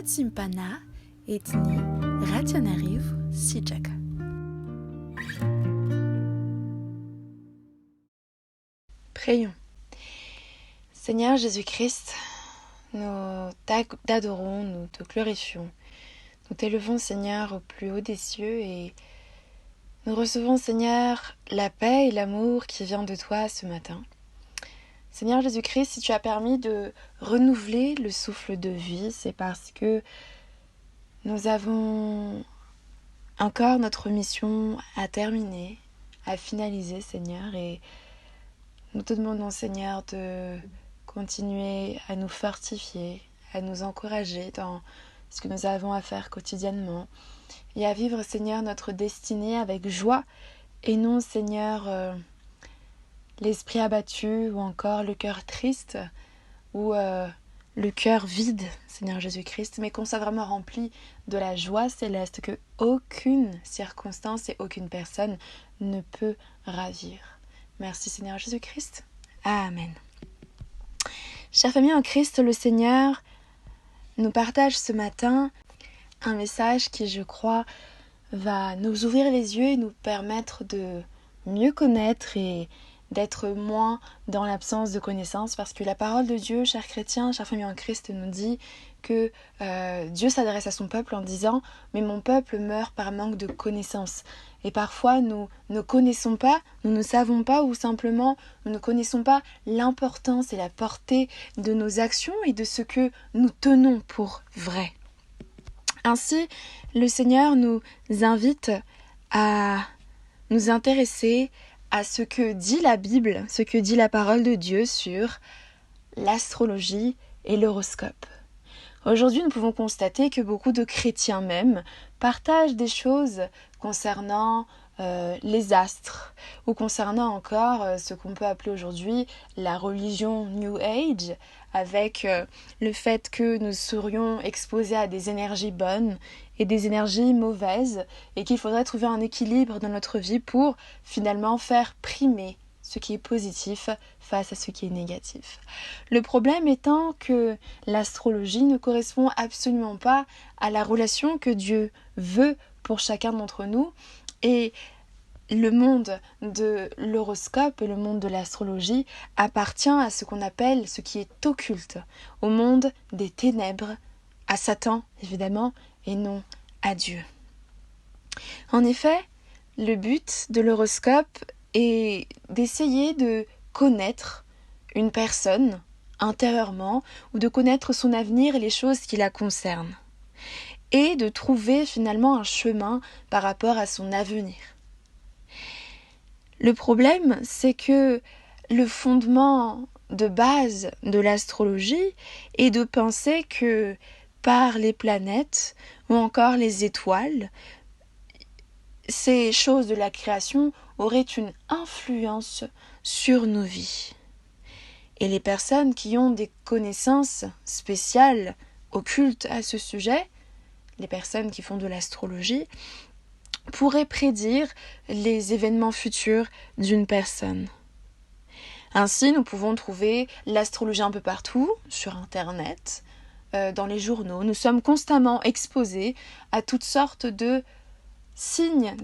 simpana etni rationariv sijaka. Prions. Seigneur Jésus-Christ, nous t'adorons, nous te glorifions. Nous t'élevons, Seigneur, au plus haut des cieux et nous recevons, Seigneur, la paix et l'amour qui vient de toi ce matin. Seigneur Jésus-Christ, si tu as permis de renouveler le souffle de vie, c'est parce que nous avons encore notre mission à terminer, à finaliser, Seigneur, et nous te demandons, Seigneur, de continuer à nous fortifier, à nous encourager dans ce que nous avons à faire quotidiennement et à vivre, Seigneur, notre destinée avec joie et non, Seigneur, l'esprit abattu ou encore le cœur triste ou le cœur vide, Seigneur Jésus-Christ, mais qu'on soit vraiment rempli de la joie céleste que aucune circonstance et aucune personne ne peut ravir. Merci Seigneur Jésus-Christ. Amen. Chère famille en Christ, le Seigneur nous partage ce matin un message qui, je crois, va nous ouvrir les yeux et nous permettre de mieux connaître et d'être moins dans l'absence de connaissance, parce que la parole de Dieu, chers chrétiens, chère famille en Christ, nous dit que Dieu s'adresse à son peuple en disant « Mais mon peuple meurt par manque de connaissance ». Et parfois, nous ne connaissons pas, nous ne savons pas ou simplement nous ne connaissons pas l'importance et la portée de nos actions et de ce que nous tenons pour vrai. Ainsi, le Seigneur nous invite à nous intéresser à ce que dit la Bible, ce que dit la parole de Dieu sur l'astrologie et l'horoscope. Aujourd'hui, nous pouvons constater que beaucoup de chrétiens même partagent des choses concernant les astres ou concernant encore ce qu'on peut appeler aujourd'hui la religion New Age, avec le fait que nous serions exposés à des énergies bonnes et des énergies mauvaises et qu'il faudrait trouver un équilibre dans notre vie pour finalement faire primer ce qui est positif face à ce qui est négatif. Le problème étant que l'astrologie ne correspond absolument pas à la relation que Dieu veut pour chacun d'entre nous et le monde de l'horoscope et le monde de l'astrologie appartient à ce qu'on appelle ce qui est occulte, au monde des ténèbres, à Satan évidemment et non à Dieu. En effet, le but de l'horoscope est d'essayer de connaître une personne intérieurement ou de connaître son avenir et les choses qui la concernent et de trouver finalement un chemin par rapport à son avenir. Le problème, c'est que le fondement de base de l'astrologie est de penser que par les planètes ou encore les étoiles, ces choses de la création auraient une influence sur nos vies. Et les personnes qui ont des connaissances spéciales, occultes à ce sujet, les personnes qui font de l'astrologie, pourraient prédire les événements futurs d'une personne. Ainsi, nous pouvons trouver l'astrologie un peu partout, sur Internet, dans les journaux. Nous sommes constamment exposés à toutes sortes de signes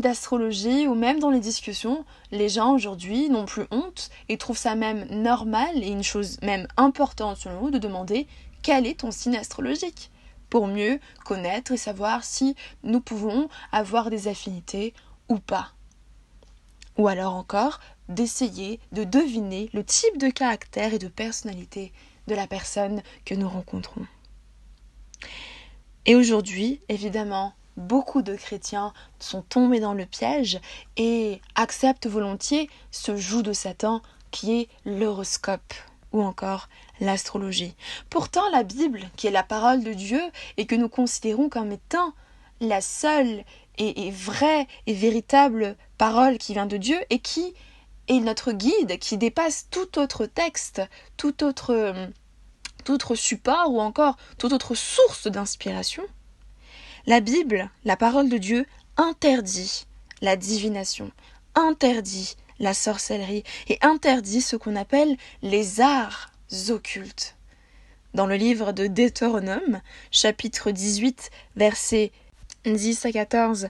d'astrologie ou même dans les discussions, les gens aujourd'hui n'ont plus honte et trouvent ça même normal et une chose même importante selon nous de demander quel est ton signe astrologique pour mieux connaître et savoir si nous pouvons avoir des affinités ou pas. Ou alors encore d'essayer de deviner le type de caractère et de personnalité de la personne que nous rencontrons. Et aujourd'hui, évidemment, beaucoup de chrétiens sont tombés dans le piège et acceptent volontiers ce joug de Satan qui est l'horoscope ou encore l'astrologie. Pourtant, la Bible, qui est la parole de Dieu et que nous considérons comme étant la seule et vraie et véritable parole qui vient de Dieu et qui est notre guide, qui dépasse tout autre texte, tout autre support ou encore toute autre source d'inspiration, la Bible, la parole de Dieu, interdit la divination, interdit la sorcellerie et interdit ce qu'on appelle les arts occultes. dans le livre de Deutéronome, chapitre 18, versets 10 à 14,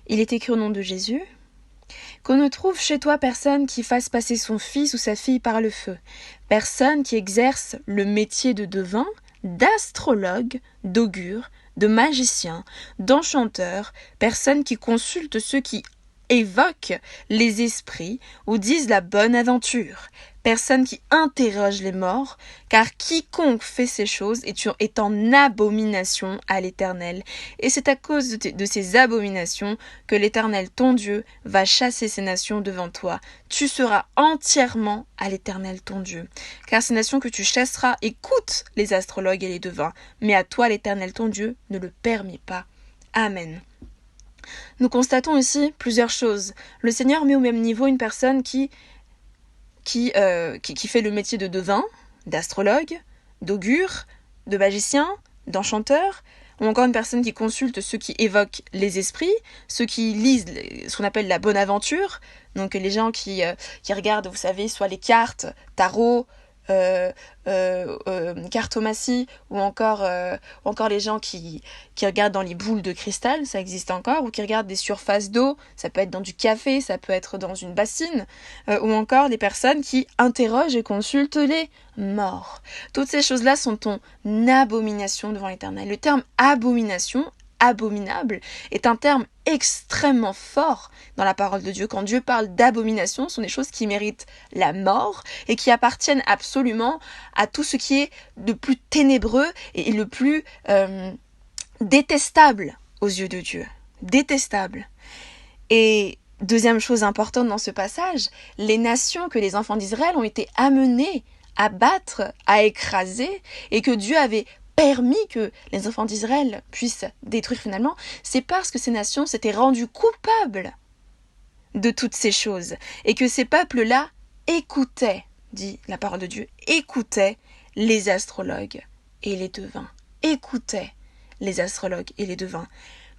il est écrit au nom de Jésus: qu'on ne trouve chez toi personne qui fasse passer son fils ou sa fille par le feu, personne qui exerce le métier de devin, d'astrologue, d'augure, de magicien, d'enchanteur, personne qui consulte ceux qui évoquent les esprits ou disent la bonne aventure, personne qui interroge les morts, car quiconque fait ces choses est en abomination à l'Éternel. Et c'est à cause de ces abominations que l'Éternel, ton Dieu, va chasser ces nations devant toi. Tu seras entièrement à l'Éternel, ton Dieu. Car ces nations que tu chasseras écoutent les astrologues et les devins, mais à toi, l'Éternel, ton Dieu, ne le permet pas. Amen. Nous constatons ici plusieurs choses. Le Seigneur met au même niveau une personne qui fait le métier de devin, d'astrologue, d'augure, de magicien, d'enchanteur, ou encore une personne qui consulte ceux qui évoquent les esprits, ceux qui lisent ce qu'on appelle la bonne aventure, donc les gens qui regardent, vous savez, soit les cartes, tarot, cartomatie, ou encore les gens qui regardent dans les boules de cristal, ça existe encore, ou qui regardent des surfaces d'eau, ça peut être dans du café, ça peut être dans une bassine, ou encore des personnes qui interrogent et consultent les morts. Toutes ces choses-là sont en abomination devant l'Éternel. Le terme abomination, abominable, est un terme extrêmement fort dans la parole de Dieu. Quand Dieu parle d'abomination, ce sont des choses qui méritent la mort et qui appartiennent absolument à tout ce qui est de plus ténébreux et le plus détestable aux yeux de Dieu. Détestable. Et deuxième chose importante dans ce passage, les nations que les enfants d'Israël ont été amenés à battre, à écraser, et que Dieu avait permis que les enfants d'Israël puissent détruire finalement, c'est parce que ces nations s'étaient rendues coupables de toutes ces choses et que ces peuples-là écoutaient, dit la parole de Dieu, écoutaient les astrologues et les devins, écoutaient les astrologues et les devins.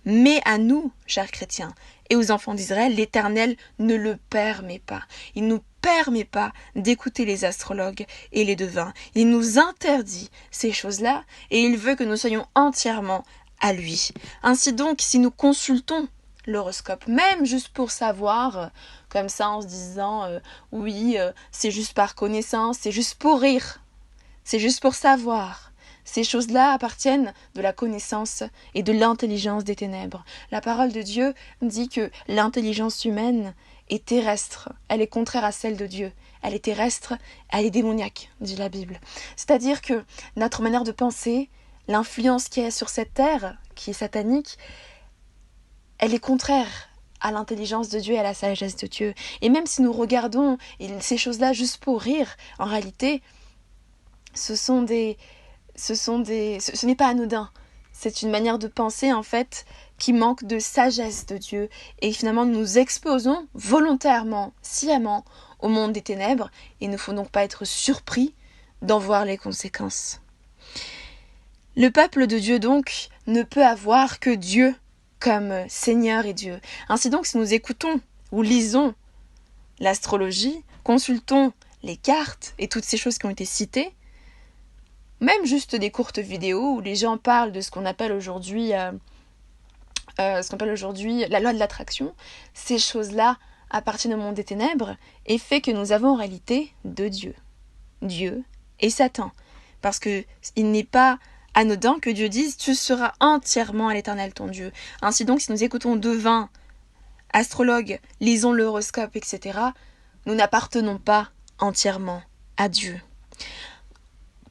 Mais à nous, chers chrétiens, et aux enfants d'Israël, l'Éternel ne le permet pas. Il nous permet pas d'écouter les astrologues et les devins. Il nous interdit ces choses-là et il veut que nous soyons entièrement à lui. Ainsi donc, si nous consultons l'horoscope, même juste pour savoir, comme ça en se disant c'est juste par connaissance, c'est juste pour rire, c'est juste pour savoir. Ces choses-là appartiennent de la connaissance et de l'intelligence des ténèbres. La parole de Dieu dit que l'intelligence humaine est terrestre, elle est contraire à celle de Dieu. Elle est terrestre, elle est démoniaque, dit la Bible. C'est-à-dire que notre manière de penser, l'influence qu'il y a sur cette terre, qui est satanique, elle est contraire à l'intelligence de Dieu et à la sagesse de Dieu. Et même si nous regardons ces choses-là juste pour rire, en réalité, ce n'est pas anodin. C'est une manière de penser, en fait, qui manque de sagesse de Dieu. Et finalement, nous nous exposons volontairement, sciemment, au monde des ténèbres. Et il ne faut donc pas être surpris d'en voir les conséquences. Le peuple de Dieu, donc, ne peut avoir que Dieu comme Seigneur et Dieu. Ainsi donc, si nous écoutons ou lisons l'astrologie, consultons les cartes et toutes ces choses qui ont été citées, même juste des courtes vidéos où les gens parlent de ce qu'on appelle aujourd'hui la loi de l'attraction, ces choses-là appartiennent au monde des ténèbres et fait que nous avons en réalité deux dieux, Dieu et Satan. Parce que il n'est pas anodin que Dieu dise « Tu seras entièrement à l'Éternel ton Dieu ». Ainsi donc, si nous écoutons devins, astrologues, lisons l'horoscope, etc., nous n'appartenons pas entièrement à Dieu.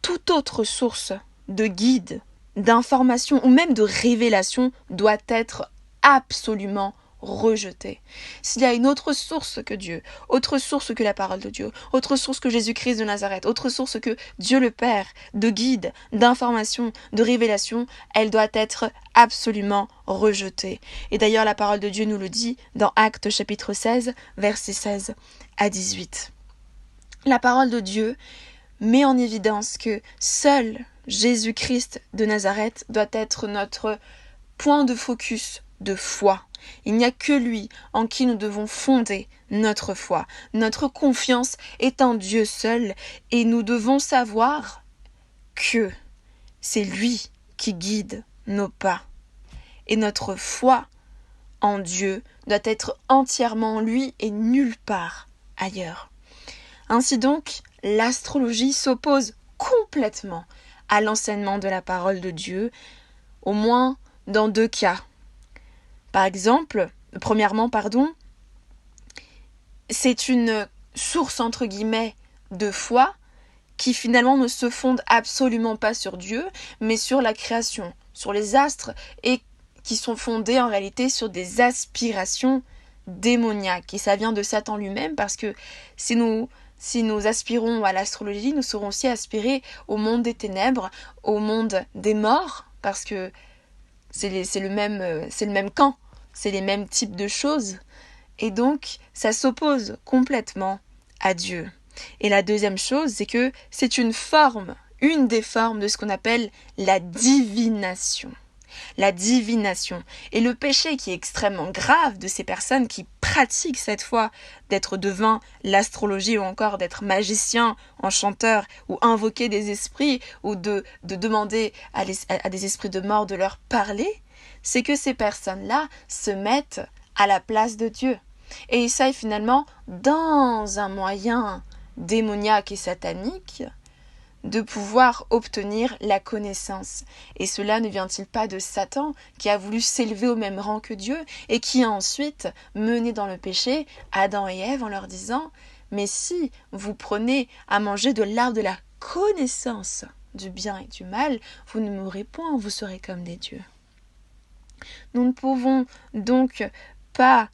Toute autre source de guide, d'information ou même de révélation doit être absolument rejetée. S'il y a une autre source que Dieu, autre source que la parole de Dieu, autre source que Jésus-Christ de Nazareth, autre source que Dieu le Père, de guide, d'information, de révélation, elle doit être absolument rejetée. Et d'ailleurs, la parole de Dieu nous le dit dans Actes chapitre 16, versets 16 à 18. La parole de Dieu met en évidence que seul Jésus-Christ de Nazareth doit être notre point de focus de foi. Il n'y a que lui en qui nous devons fonder notre foi. Notre confiance est en Dieu seul et nous devons savoir que c'est lui qui guide nos pas. Et notre foi en Dieu doit être entièrement en lui et nulle part ailleurs. Ainsi donc, l'astrologie s'oppose complètement à l'enseignement de la parole de Dieu, au moins dans 2 cas. Premièrement, c'est une source entre guillemets de foi qui finalement ne se fonde absolument pas sur Dieu, mais sur la création, sur les astres, et qui sont fondées en réalité sur des aspirations démoniaques. Et ça vient de Satan lui-même, parce que si nous aspirons à l'astrologie, nous serons aussi aspirés au monde des ténèbres, au monde des morts, parce que c'est le même camp, c'est les mêmes types de choses. Et donc, ça s'oppose complètement à Dieu. Et la deuxième chose, c'est que c'est une des formes de ce qu'on appelle la divination. La divination. Et le péché qui est extrêmement grave de ces personnes qui pratiquent cette foi d'être devin, l'astrologie, ou encore d'être magicien, enchanteur, ou invoquer des esprits, ou de demander à des esprits de mort de leur parler, c'est que ces personnes-là se mettent à la place de Dieu. Et essayent finalement, dans un moyen démoniaque et satanique, de pouvoir obtenir la connaissance. Et cela ne vient-il pas de Satan, qui a voulu s'élever au même rang que Dieu, et qui a ensuite mené dans le péché Adam et Ève en leur disant « Mais si vous prenez à manger de l'arbre de la connaissance du bien et du mal, vous ne mourrez point, vous serez comme des dieux. » Nous ne pouvons donc pas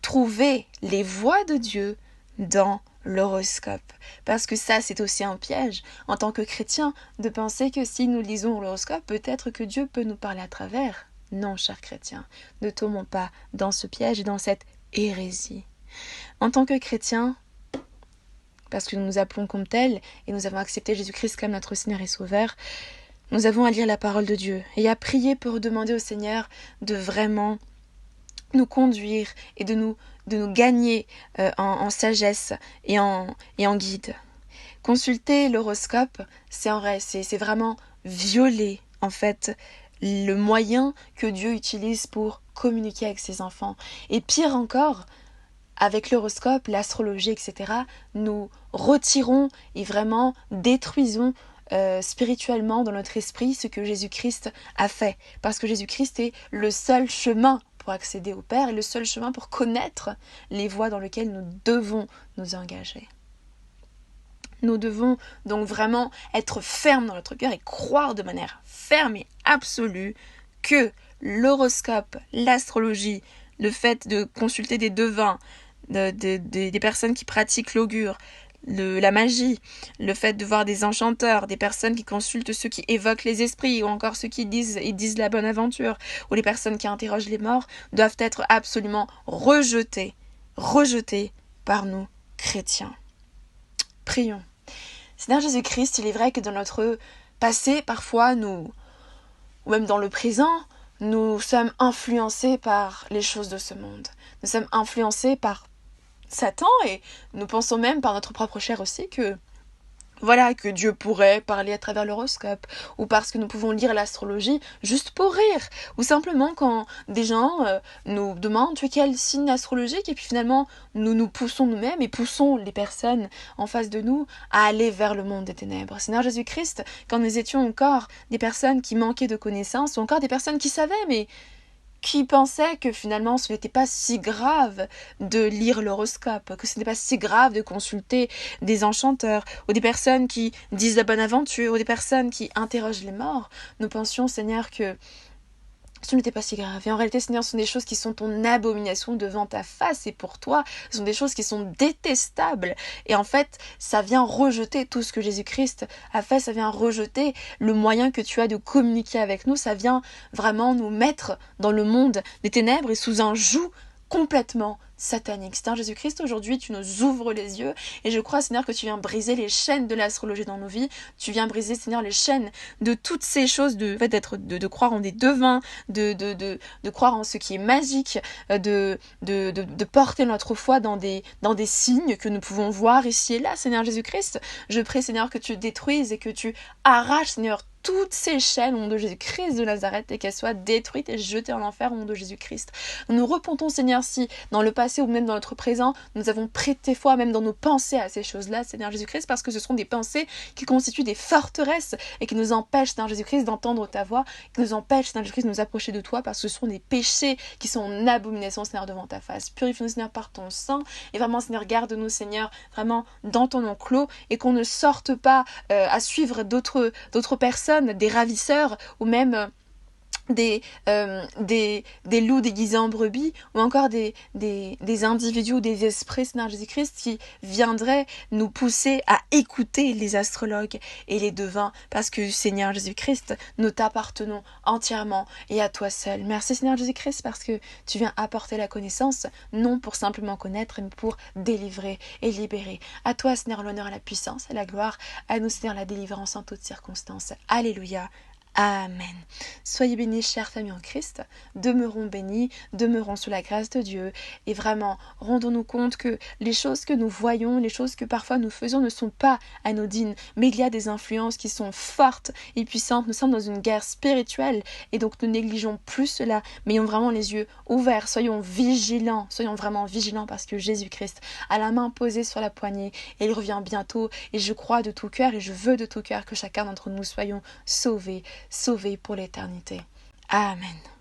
trouver les voies de Dieu dans l'horoscope. Parce que ça, c'est aussi un piège, en tant que chrétien, de penser que si nous lisons l'horoscope, peut-être que Dieu peut nous parler à travers. Non, chers chrétiens, ne tombons pas dans ce piège et dans cette hérésie. En tant que chrétiens, parce que nous nous appelons comme tels, et nous avons accepté Jésus-Christ comme notre Seigneur et Sauveur, nous avons à lire la parole de Dieu, et à prier pour demander au Seigneur de vraiment nous conduire et de nous gagner en sagesse et en guide. Consulter l'horoscope, c'est vraiment violer en fait le moyen que Dieu utilise pour communiquer avec ses enfants. Et pire encore, avec l'horoscope, l'astrologie, etc., nous retirons et vraiment détruisons spirituellement dans notre esprit ce que Jésus-Christ a fait. Parce que Jésus-Christ est le seul chemin pour accéder au Père et le seul chemin pour connaître les voies dans lesquelles nous devons nous engager. Nous devons donc vraiment être fermes dans notre cœur et croire de manière ferme et absolue que l'horoscope, l'astrologie, le fait de consulter des devins, des personnes qui pratiquent l'augure, la magie, le fait de voir des enchanteurs, des personnes qui consultent ceux qui évoquent les esprits, ou encore ceux qui disent la bonne aventure, ou les personnes qui interrogent les morts, doivent être absolument rejetés par nous, chrétiens. Prions. Seigneur Jésus-Christ, il est vrai que dans notre passé, parfois, ou même dans le présent, nous sommes influencés par les choses de ce monde. Nous sommes influencés par Satan, et nous pensons même par notre propre chair aussi que Dieu pourrait parler à travers l'horoscope, ou parce que nous pouvons lire l'astrologie juste pour rire, ou simplement quand des gens nous demandent tu es quel signe astrologique, et puis finalement nous poussons nous-mêmes et poussons les personnes en face de nous à aller vers le monde des ténèbres. Seigneur Jésus-Christ, quand nous étions encore des personnes qui manquaient de connaissances, ou encore des personnes qui savaient mais qui pensaient que finalement ce n'était pas si grave de lire l'horoscope, que ce n'était pas si grave de consulter des enchanteurs, ou des personnes qui disent la bonne aventure, ou des personnes qui interrogent les morts, nous pensions, Seigneur, que ce n'était pas si grave. Et en réalité, Seigneur, ce sont des choses qui sont ton abomination devant ta face et pour toi. Ce sont des choses qui sont détestables. Et en fait, ça vient rejeter tout ce que Jésus-Christ a fait. Ça vient rejeter le moyen que tu as de communiquer avec nous. Ça vient vraiment nous mettre dans le monde des ténèbres et sous un joug complètement satanique. Seigneur Jésus-Christ, aujourd'hui, tu nous ouvres les yeux et je crois, Seigneur, que tu viens briser les chaînes de l'astrologie dans nos vies. Tu viens briser, Seigneur, les chaînes de toutes ces choses, de croire en des devins, de croire en ce qui est magique, de porter notre foi dans des signes que nous pouvons voir ici et là, Seigneur Jésus-Christ. Je prie, Seigneur, que tu détruises et que tu arraches, Seigneur, toutes ces chaînes au nom de Jésus-Christ de Nazareth et qu'elles soient détruites et jetées en enfer au nom de Jésus-Christ. Nous nous repentons, Seigneur, si dans le passé ou même dans notre présent, nous avons prêté foi même dans nos pensées à ces choses-là, Seigneur Jésus-Christ, parce que ce sont des pensées qui constituent des forteresses et qui nous empêchent, Seigneur Jésus-Christ, d'entendre ta voix, qui nous empêchent, Seigneur Jésus-Christ, de nous approcher de toi, parce que ce sont des péchés qui sont en abomination, Seigneur, devant ta face. Purifie-nous, Seigneur, par ton sang et vraiment, Seigneur, garde-nous, Seigneur, vraiment dans ton enclos et qu'on ne sorte pas à suivre d'autres personnes, des ravisseurs ou même des loups déguisés en brebis ou encore des individus ou des esprits, Seigneur Jésus-Christ, qui viendraient nous pousser à écouter les astrologues et les devins parce que, Seigneur Jésus-Christ, nous t'appartenons entièrement et à toi seul. Merci, Seigneur Jésus-Christ, parce que tu viens apporter la connaissance, non pour simplement connaître, mais pour délivrer et libérer. À toi, Seigneur, l'honneur et la puissance et la gloire. À nous, Seigneur, la délivrance en toutes circonstances. Alléluia. Amen. Soyez bénis, chère famille en Christ, demeurons bénis, demeurons sous la grâce de Dieu et vraiment rendons-nous compte que les choses que nous voyons, les choses que parfois nous faisons ne sont pas anodines, mais il y a des influences qui sont fortes et puissantes. Nous sommes dans une guerre spirituelle et donc nous négligeons plus cela, mais ayons vraiment les yeux ouverts, soyons vigilants, soyons vraiment vigilants parce que Jésus-Christ a la main posée sur la poignée et il revient bientôt et je crois de tout cœur et je veux de tout cœur que chacun d'entre nous soyons sauvés pour l'éternité. Amen.